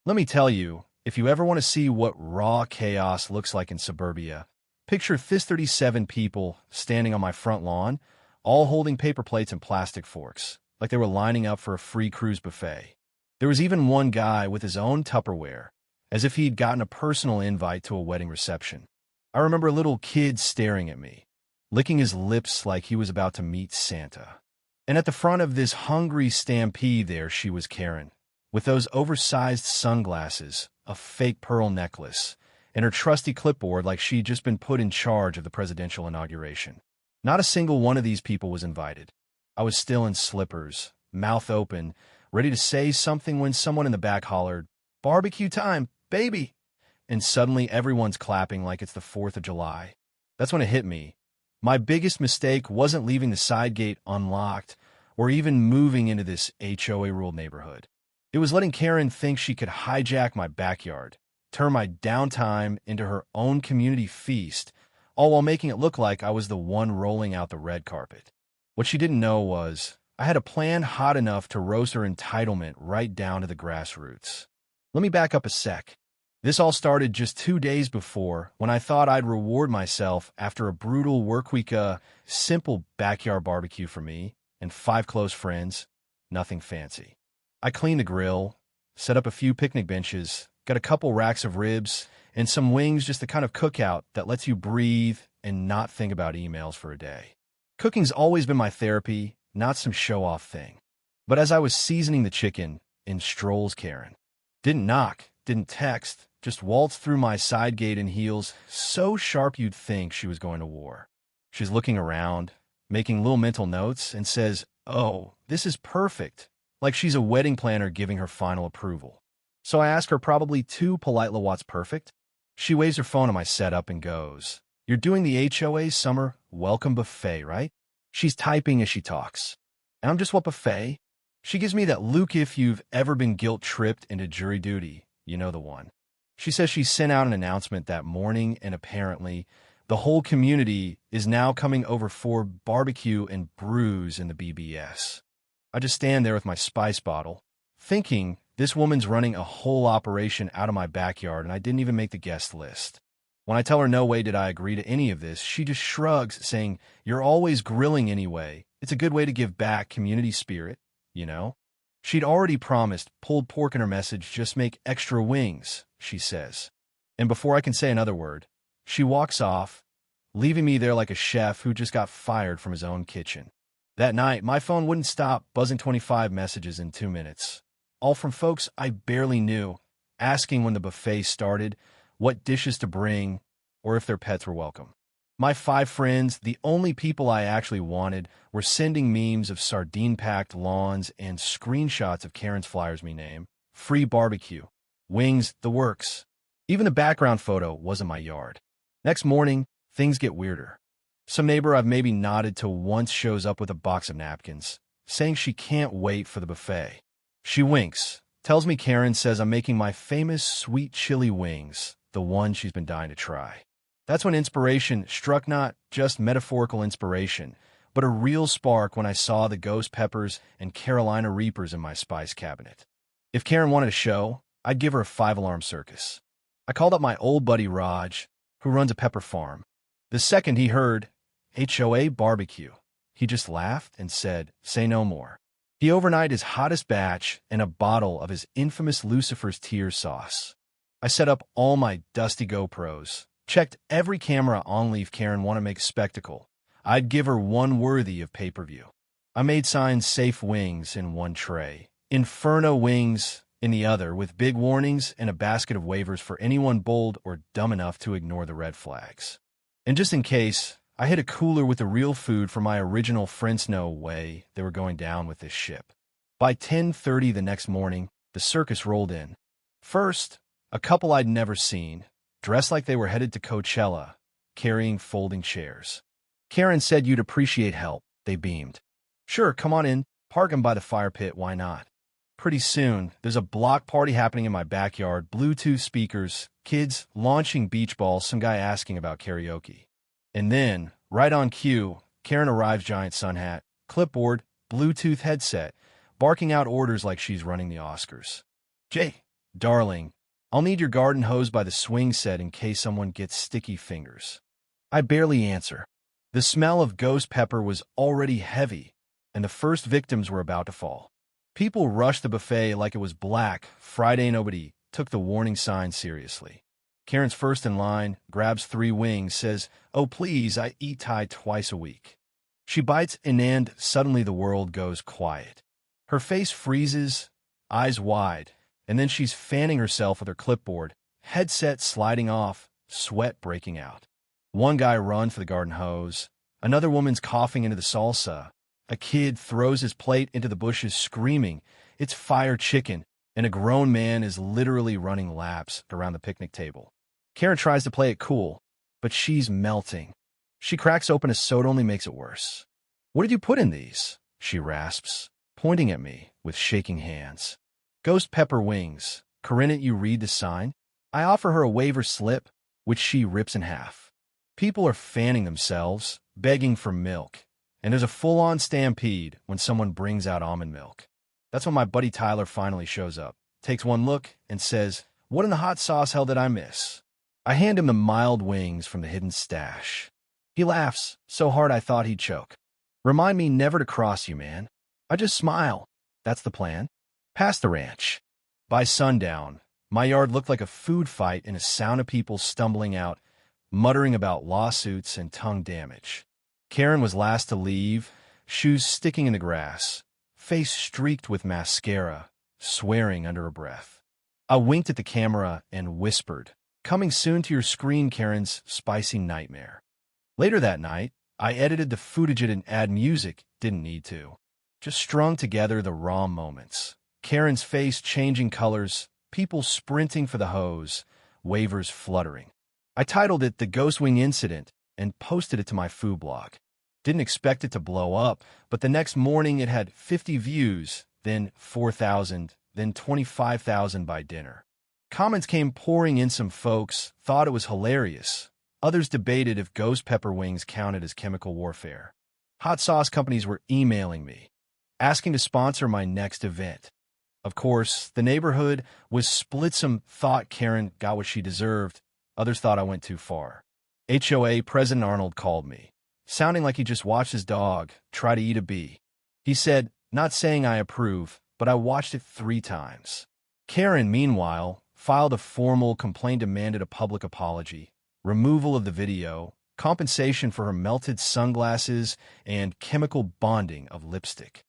Let me tell you, if you ever want to see what raw chaos looks like in suburbia, picture this 37 people standing on my front lawn, all holding paper plates and plastic forks, like they were lining up for a free cruise buffet. There was even one guy with his own Tupperware, as if he'd gotten a personal invite to a wedding reception. I remember a little kid staring at me, licking his lips like he was about to meet Santa. And at the front of this hungry stampede there she was Karen, with those oversized sunglasses, a fake pearl necklace, and her trusty clipboard like she'd just been put in charge of the presidential inauguration. Not a single one of these people was invited. I was still in slippers, mouth open, ready to say something when someone in the back hollered, "Barbecue time, baby!" And suddenly everyone's clapping like it's the 4th of July. That's when it hit me. My biggest mistake wasn't leaving the side gate unlocked or even moving into this HOA-ruled neighborhood. It was letting Karen think she could hijack my backyard, turn my downtime into her own community feast, all while making it look like I was the one rolling out the red carpet. What she didn't know was I had a plan hot enough to roast her entitlement right down to the grassroots. Let me back up a sec. This all started just 2 days before, when I thought I'd reward myself after a brutal workweek, simple backyard barbecue for me and 5 close friends, nothing fancy. I cleaned the grill, set up a few picnic benches, got a couple racks of ribs, and some wings, just the kind of cookout that lets you breathe and not think about emails for a day. Cooking's always been my therapy, not some show-off thing. But as I was seasoning the chicken, in strolls Karen. Didn't knock, didn't text, just waltzed through my side gate in heels so sharp you'd think she was going to war. She's looking around, making little mental notes, and says, "Oh, this is perfect," like she's a wedding planner giving her final approval. So I ask her probably too politely what's perfect. She waves her phone on my setup and goes, "You're doing the HOA summer welcome buffet, right?" She's typing as she talks. And I'm just, "What buffet?" She gives me that look if you've ever been guilt-tripped into jury duty. You know the one. She says she sent out an announcement that morning, and apparently the whole community is now coming over for barbecue and brews in the BBS. I just stand there with my spice bottle, thinking this woman's running a whole operation out of my backyard, and I didn't even make the guest list. When I tell her no way did I agree to any of this, she just shrugs, saying, "You're always grilling anyway. It's a good way to give back community spirit, you know?" She'd already promised pulled pork in her message, "Just make extra wings," she says. And before I can say another word, she walks off, leaving me there like a chef who just got fired from his own kitchen. That night, my phone wouldn't stop buzzing 25 messages in 2 minutes, all from folks I barely knew, asking when the buffet started, what dishes to bring, or if their pets were welcome. My 5 friends, the only people I actually wanted, were sending memes of sardine-packed lawns and screenshots of Karen's flyers me name, free barbecue, wings, the works. Even the background photo was in my yard. Next morning, things get weirder. Some neighbor I've maybe nodded to once shows up with a box of napkins, saying she can't wait for the buffet. She winks, tells me Karen says I'm making my famous sweet chili wings, the one she's been dying to try. That's when inspiration struck, not just metaphorical inspiration, but a real spark when I saw the ghost peppers and Carolina Reapers in my spice cabinet. If Karen wanted a show, I'd give her a 5-alarm circus. I called up my old buddy Raj, who runs a pepper farm. The second he heard HOA barbecue, he just laughed and said, "Say no more." He overnighted his hottest batch and a bottle of his infamous Lucifer's Tears sauce. I set up all my dusty GoPros, checked every camera on leaf Karen wanted to make a spectacle. I'd give her one worthy of pay-per-view. I made signs "Safe Wings" in one tray, "Inferno Wings" in the other, with big warnings and a basket of waivers for anyone bold or dumb enough to ignore the red flags. And just in case, I hid a cooler with the real food for my original friends. No way they were going down with this ship. By 10:30 the next morning, the circus rolled in. First, a couple I'd never seen, dressed like they were headed to Coachella, carrying folding chairs. Karen said you'd appreciate help, they beamed. "Sure, come on in, park 'em by the fire pit, why not?" Pretty soon, there's a block party happening in my backyard, Bluetooth speakers, kids launching beach balls, some guy asking about karaoke. And then, right on cue, Karen arrives, giant sun hat, clipboard, Bluetooth headset, barking out orders like she's running the Oscars. "Jay, Darling, I'll need your garden hose by the swing set in case someone gets sticky fingers. I barely answer. The smell of ghost pepper was already heavy, and the first victims were about to fall. People rushed the buffet like it was Black Friday. Nobody took the warning sign seriously. Karen's first in line, grabs 3 wings, says, "Oh, please, I eat Thai twice a week." She bites and suddenly the world goes quiet. Her face freezes, eyes wide, and then she's fanning herself with her clipboard, headset sliding off, sweat breaking out. One guy runs for the garden hose. Another woman's coughing into the salsa. A kid throws his plate into the bushes screaming, "It's fire chicken," and a grown man is literally running laps around the picnic table. Karen tries to play it cool, but she's melting. She cracks open a soda, only makes it worse. "What did you put in these?" she rasps, pointing at me with shaking hands. "Ghost pepper wings. Corinne, you read the sign?" I offer her a waiver slip, which she rips in half. People are fanning themselves, begging for milk, and there's a full-on stampede when someone brings out almond milk. That's when my buddy Tyler finally shows up, takes one look, and says, "What in the hot sauce hell did I miss?" I hand him the mild wings from the hidden stash. He laughs so hard I thought he'd choke. "Remind me never to cross you, man." I just smile. That's the plan. Past the ranch. By sundown, my yard looked like a food fight and a sound of people stumbling out, muttering about lawsuits and tongue damage. Karen was last to leave, shoes sticking in the grass, face streaked with mascara, swearing under her breath. I winked at the camera and whispered, "Coming soon to your screen, Karen's spicy nightmare." Later that night, I edited the footage and add music, didn't need to. Just strung together the raw moments. Karen's face changing colors, people sprinting for the hose, waivers fluttering. I titled it The Ghost Wing Incident and posted it to my food blog. Didn't expect it to blow up, but the next morning it had 50 views, then 4,000, then 25,000 by dinner. Comments came pouring in. Some folks thought it was hilarious. Others debated if ghost pepper wings counted as chemical warfare. Hot sauce companies were emailing me, asking to sponsor my next event. Of course, the neighborhood was split. Some thought Karen got what she deserved. Others thought I went too far. HOA President Arnold called me, sounding like he just watched his dog try to eat a bee. He said, "Not saying I approve, but I watched it 3 times." Karen, meanwhile, filed a formal complaint, demanded a public apology, removal of the video, compensation for her melted sunglasses, and chemical bonding of lipstick.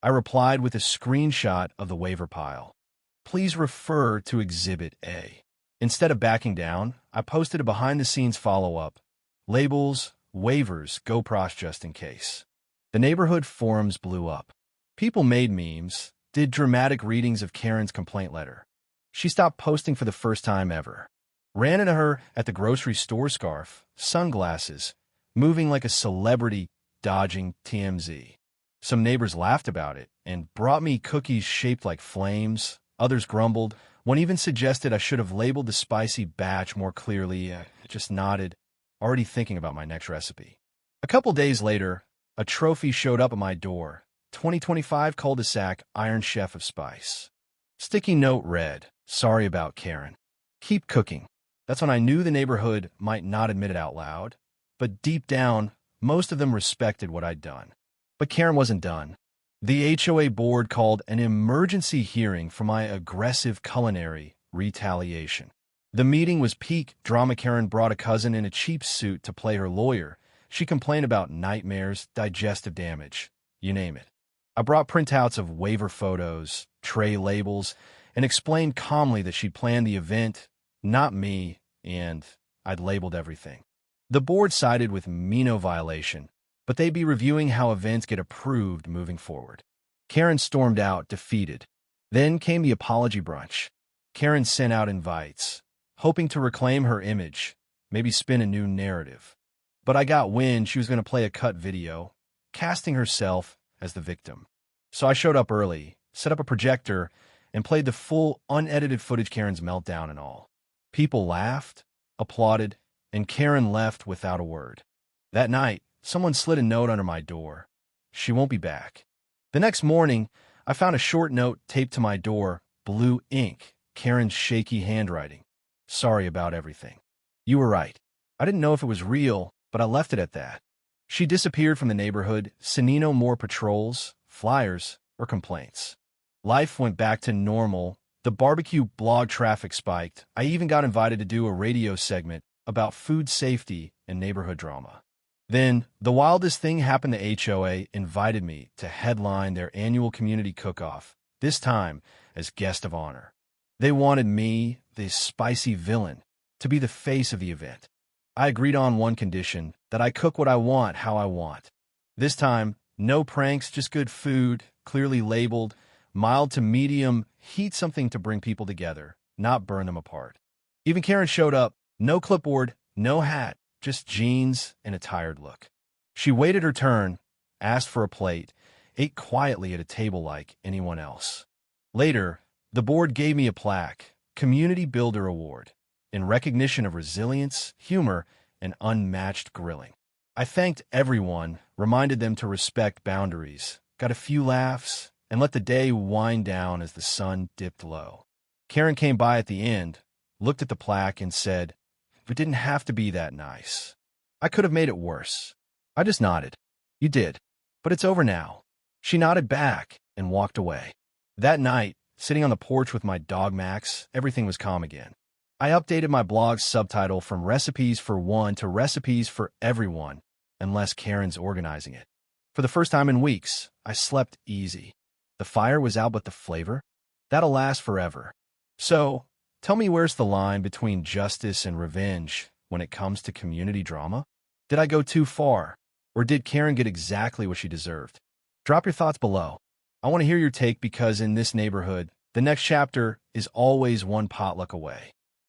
I replied with a screenshot of the waiver pile. "Please refer to Exhibit A." Instead of backing down, I posted a behind-the-scenes follow-up. Labels, waivers, GoPros just in case. The neighborhood forums blew up. People made memes, did dramatic readings of Karen's complaint letter. She stopped posting for the first time ever. Ran into her at the grocery store, scarf, sunglasses, moving like a celebrity, dodging TMZ. Some neighbors laughed about it and brought me cookies shaped like flames. Others grumbled. One even suggested I should have labeled the spicy batch more clearly. I just nodded, already thinking about my next recipe. A couple days later, a trophy showed up at my door. 2025 cul-de-sac Iron Chef of Spice. Sticky note read, "Sorry about Karen. Keep cooking." That's when I knew the neighborhood might not admit it out loud, but deep down, most of them respected what I'd done. But Karen wasn't done. The HOA board called an emergency hearing for my aggressive culinary retaliation. The meeting was peak drama. Karen brought a cousin in a cheap suit to play her lawyer. She complained about nightmares, digestive damage, you name it. I brought printouts of waiver photos, tray labels, and explained calmly that she planned the event, not me, and I'd labeled everything. The board sided with me, no violation, but they'd be reviewing how events get approved moving forward. Karen stormed out, defeated. Then came the apology brunch. Karen sent out invites, hoping to reclaim her image, maybe spin a new narrative. But I got wind she was going to play a cut video, casting herself as the victim. So I showed up early, set up a projector, and played the full, unedited footage, Karen's meltdown and all. People laughed, applauded, and Karen left without a word. That night, someone slid a note under my door. "She won't be back." The next morning, I found a short note taped to my door, blue ink, Karen's shaky handwriting. Sorry about everything. You were right. I didn't know if it was real, but I left it at that. She disappeared from the neighborhood, seen no more patrols, flyers, or complaints. Life went back to normal. The barbecue blog traffic spiked. I even got invited to do a radio segment about food safety and neighborhood drama. Then, the wildest thing happened. The HOA invited me to headline their annual community cook-off, this time as guest of honor. They wanted me, the spicy villain, to be the face of the event. I agreed on one condition, that I cook what I want, how I want. This time, no pranks, just good food, clearly labeled, mild to medium heat, something to bring people together, not burn them apart. Even Karen showed up, no clipboard, no hat, just jeans and a tired look. She waited her turn, asked for a plate, ate quietly at a table like anyone else. Later, the board gave me a plaque, Community Builder Award, in recognition of resilience, humor, and unmatched grilling. I thanked everyone, reminded them to respect boundaries, got a few laughs, and let the day wind down as the sun dipped low. Karen came by at the end, looked at the plaque, and said, "It didn't have to be that nice. I could have made it worse." I just nodded. "You did. But it's over now." She nodded back and walked away. That night, sitting on the porch with my dog Max, everything was calm again. I updated my blog's subtitle from Recipes for One to Recipes for Everyone, unless Karen's organizing it. For the first time in weeks, I slept easy. The fire was out, but the flavor? That'll last forever. So, tell me, where's the line between justice and revenge when it comes to community drama? Did I go too far? Or did Karen get exactly what she deserved? Drop your thoughts below. I want to hear your take, because in this neighborhood, the next chapter is always one potluck away.